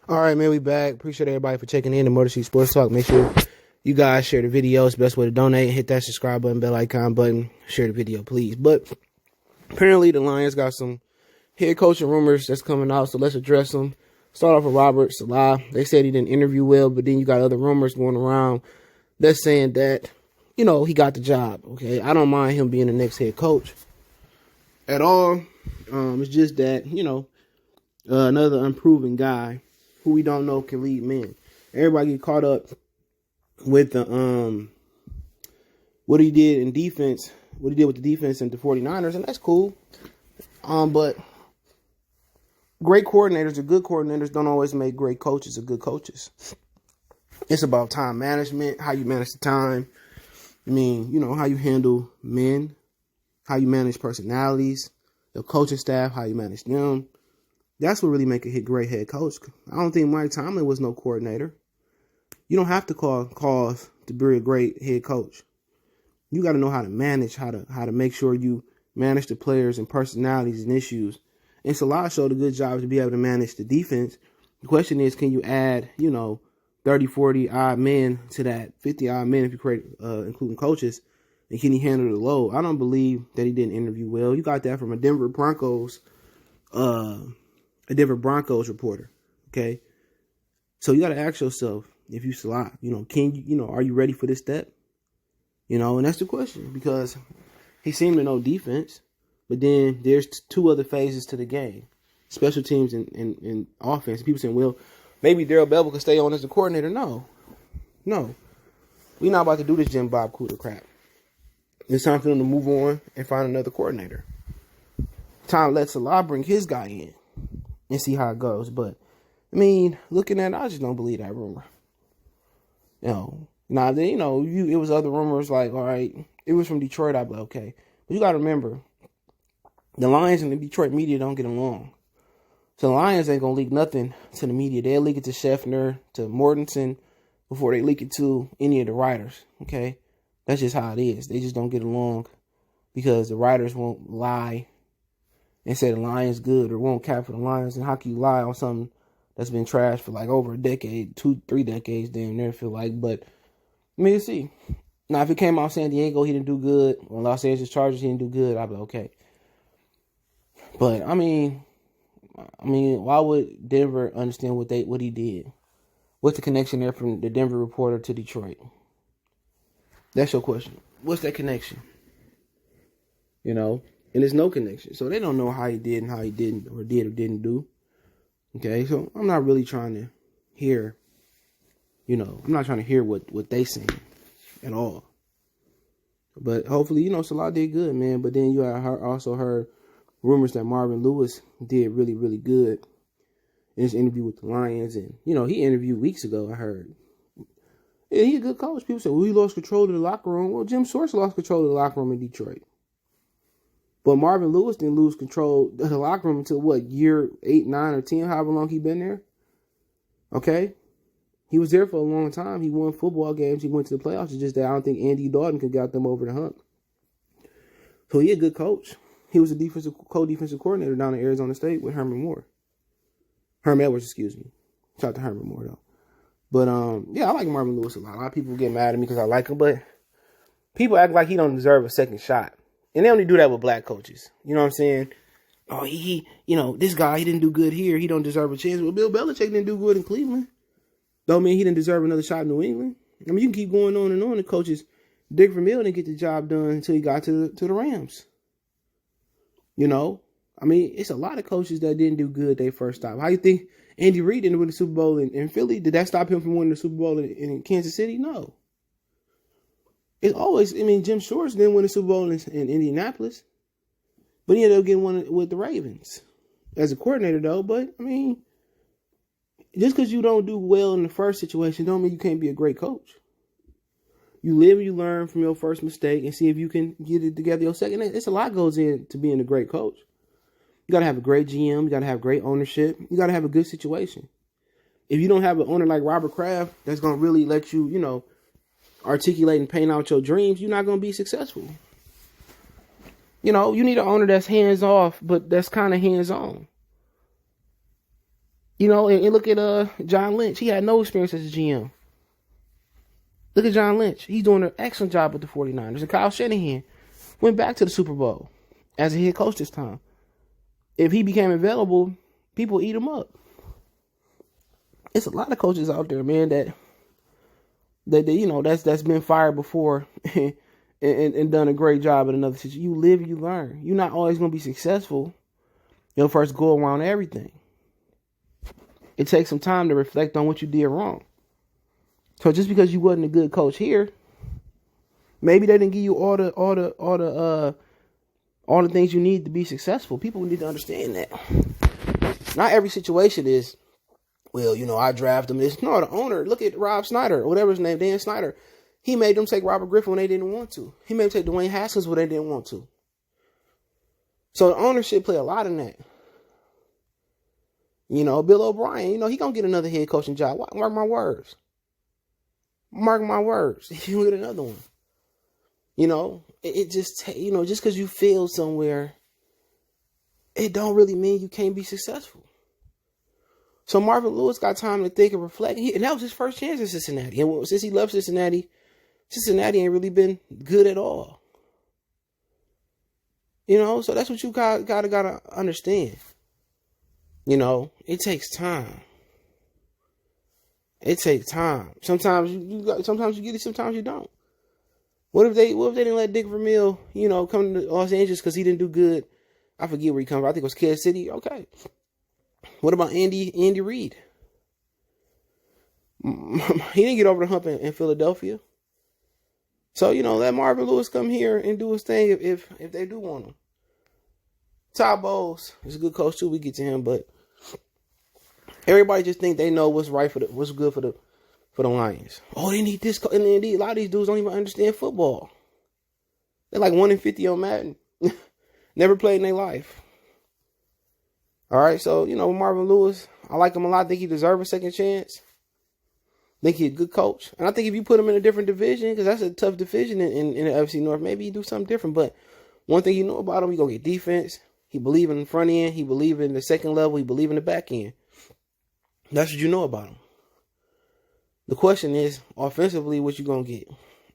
All right, man, we back. Appreciate everybody for checking in to Motor City Sports Talk. Make sure you guys share the video. It's the best way to donate. Hit that subscribe button, bell icon button. Share the video, please. But apparently the Lions got some head coaching rumors that's coming out, so let's address them. Start off with Robert Saleh. They said he didn't interview well, but then you got other rumors going around that's saying that, he got the job, okay? I don't mind him being the next head coach at all. It's just that, another unproven guy who we don't know can lead men. Everybody get caught up with the what he did in defense, what he did with the defense and the 49ers, and that's cool. But great coordinators or good coordinators don't always make great coaches or good coaches. It's about time management, how you manage the time. How you handle men, how you manage personalities, your coaching staff, how you manage them. That's what really make a great head coach. I don't think Mike Tomlin was no coordinator. You don't have to call calls to be a great head coach. You got to know how to manage, how to make sure you manage the players and personalities and issues. And Saleh showed a good job to be able to manage the defense. The question is, can you add, 30, 40 odd men to that, 50 odd men if you create, including coaches, and can he handle the load? I don't believe that he didn't interview well. You got that from a Denver Broncos reporter, okay? So you got to ask yourself, if you Saleh, can you, are you ready for this step? And that's the question, because he seemed to know defense, but then there's two other phases to the game, special teams and offense. People saying, well, maybe Darrell Bevell could stay on as the coordinator. No. We're not about to do this Jim Bob Cooter crap. It's time for them to move on and find another coordinator. Time to let Saleh bring his guy in and see how it goes. But, looking at it, I just don't believe that rumor. Now, it was other rumors like, all right, it was from Detroit, I'd be like, okay. But you got to remember, the Lions and the Detroit media don't get along. So the Lions ain't going to leak nothing to the media. They'll leak it to Scheffner, to Mortensen, before they leak it to any of the writers, okay? That's just how it is. They just don't get along because the writers won't lie and say the Lions good or won't cap for the Lions. And how can you lie on something that's been trashed for like over a decade, 2-3 decades, damn near feel like. But, let's see. Now, if it came out San Diego, he didn't do good, or Los Angeles Chargers, he didn't do good, I'd be okay. But, why would Denver understand what he did? What's the connection there from the Denver reporter to Detroit? That's your question. What's that connection? And there's no connection. So they don't know how he did and how he didn't, or did or didn't do. Okay, so I'm not really trying to hear, I'm not trying to hear what they saying at all. But hopefully, Saleh did good, man. But then you also heard rumors that Marvin Lewis did really, really good in his interview with the Lions. And, he interviewed weeks ago, I heard. Yeah, he's a good coach. People say, well, he lost control of the locker room. Well, Jim Schwartz lost control of the locker room in Detroit. But Marvin Lewis didn't lose control of the locker room until, year 8, 9, or 10, however long he been there. Okay? He was there for a long time. He won football games. He went to the playoffs. It's just that I don't think Andy Dalton could get them over the hump. So he a good coach. He was a co-defensive coordinator down in Arizona State with Herman Edwards, excuse me. Shout out to Herman Moore, though. But, I like Marvin Lewis a lot. A lot of people get mad at me because I like him, but people act like he don't deserve a second shot. And they only do that with black coaches. You know what I'm saying? Oh, he this guy, he didn't do good here. He don't deserve a chance. Well, Bill Belichick didn't do good in Cleveland. Don't mean he didn't deserve another shot in New England. You can keep going on and on. The coaches, Dick Vermeil didn't get the job done until he got to the Rams. It's a lot of coaches that didn't do good their first time. How you think Andy Reid didn't win the Super Bowl in Philly? Did that stop him from winning the Super Bowl in Kansas City? No. It's always, Jim Schwartz didn't win the Super Bowl in Indianapolis, but he ended up getting one with the Ravens as a coordinator, though. But, just because you don't do well in the first situation don't mean you can't be a great coach. You live and you learn from your first mistake and see if you can get it together your second. It's a lot goes into being a great coach. You got to have a great GM. You got to have great ownership. You got to have a good situation. If you don't have an owner like Robert Kraft that's going to really let you, articulate and paint out your dreams, you're not going to be successful. You need an owner that's hands off, but that's kind of hands on. You know, and look at John Lynch. He had no experience as a GM. Look at John Lynch. He's doing an excellent job with the 49ers. And Kyle Shanahan went back to the Super Bowl as a head coach this time. If he became available, people eat him up. It's a lot of coaches out there, man, that you know, that's been fired before and done a great job in another situation. You live, you learn. You're not always going to be successful. You'll first go around everything. It takes some time to reflect on what you did wrong. So just because you wasn't a good coach here, maybe they didn't give you all the things you need to be successful. People need to understand that. Not every situation is, well, you know, I draft them. It's no, the owner. Look at Rob Snyder, or whatever his name, Dan Snyder. He made them take Robert Griffin when they didn't want to. He made them take Dwayne Haskins when they didn't want to. So the ownership play a lot in that. You know, Bill O'Brien, you know, he gonna get another head coaching job. Mark my words. Mark my words. He'll get another one. You know, it just, you know, just because you failed somewhere, it don't really mean you can't be successful. So Marvin Lewis got time to think and reflect. And that was his first chance in Cincinnati. And since he left Cincinnati ain't really been good at all. You know, so that's what you gotta understand. You know, it takes time. It takes time. Sometimes you get it, sometimes you don't. What if they didn't let Dick Vermeil, you know, come to Los Angeles because he didn't do good? I forget where he comes from. I think it was Kansas City. Okay. What about Andy Reid? He didn't get over the hump in Philadelphia. So, you know, let Marvin Lewis come here and do his thing if they do want him. Todd Bowles is a good coach too. We get to him, but everybody just think they know what's right what's good for the Lions. Oh, they need this. And indeed, a lot of these dudes don't even understand football. They're like 1-50 on Madden. Never played in their life. All right, so, you know, Marvin Lewis, I like him a lot. I think he deserves a second chance. I think he's a good coach. And I think if you put him in a different division, because that's a tough division in the FC North, maybe he do something different. But one thing you know about him, he going to get defense. He believe in the front end. He believe in the second level. He believe in the back end. That's what you know about him. The question is, offensively, what you going to get?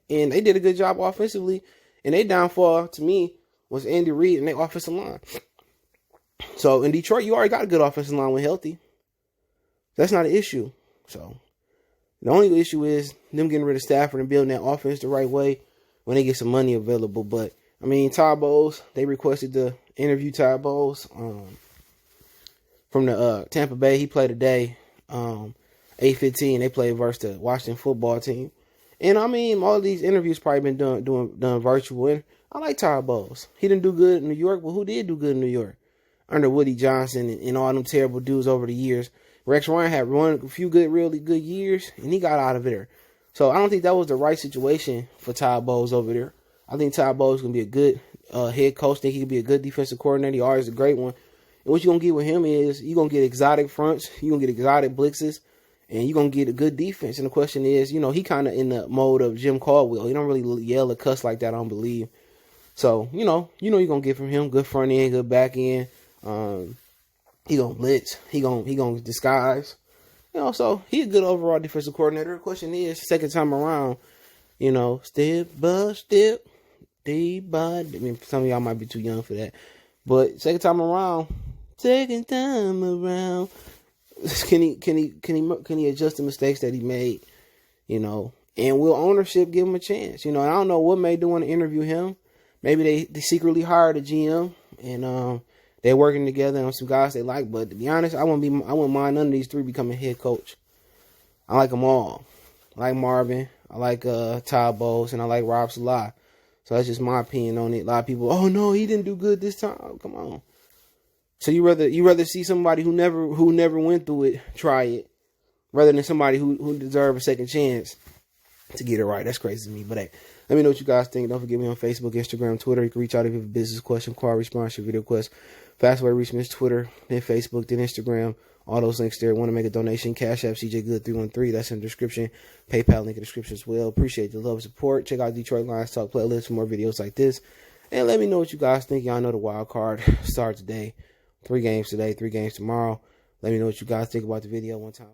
And they did a good job offensively. And their downfall, to me, was Andy Reid and their offensive line. So in Detroit, you already got a good offensive line when healthy. That's not an issue. So the only issue is them getting rid of Stafford and building that offense the right way when they get some money available. But I mean, Todd Bowles, they requested to interview Todd Bowles from the Tampa Bay. He played today, 8:15. They played versus the Washington football team. And I mean, all of these interviews probably been done virtual. And I like Todd Bowles. He didn't do good in New York, but who did do good in New York? Under Woody Johnson and all them terrible dudes over the years. Rex Ryan had run a few really good years, and he got out of there. So I don't think that was the right situation for Todd Bowles over there. I think Todd Bowles is going to be a good head coach. I think he can be a good defensive coordinator. He always a great one. And what you're going to get with him is you're going to get exotic fronts. You're going to get exotic blitzes. And you're going to get a good defense. And the question is, you know, he kind of in the mode of Jim Caldwell. He don't really yell or cuss like that, I don't believe. So, you know you're going to get from him good front end, good back end. He gonna blitz. He gonna disguise. You know, so he a good overall defensive coordinator. The question is, second time around, you know, step by step, day by. I mean, some of y'all might be too young for that, but second time around, can he adjust the mistakes that he made? You know, and will ownership give him a chance? You know, I don't know what made them want to interview him. Maybe they secretly hired a GM and they're working together on some guys they like, but to be honest, I wouldn't mind none of these three becoming head coach. I like them all. I like Marvin, I like Todd Bowles, and I like Rob Saleh. So that's just my opinion on it. A lot of people, oh no, he didn't do good this time. Oh, come on. So you rather see somebody who never went through it try it, rather than somebody who deserve a second chance to get it right. That's crazy to me. But hey, let me know what you guys think. Don't forget me on Facebook, Instagram, Twitter. You can reach out if you have a business question, call, response, your video request. Fast way to reach me is Twitter, then Facebook, then Instagram. All those links there. Want to make a donation? Cash App CJ Good 313. That's in the description. PayPal link in the description as well. Appreciate the love and support. Check out Detroit Lions Talk playlist for more videos like this. And let me know what you guys think. Y'all know the wild card starts today. 3 games today, 3 games tomorrow. Let me know what you guys think about the video one time.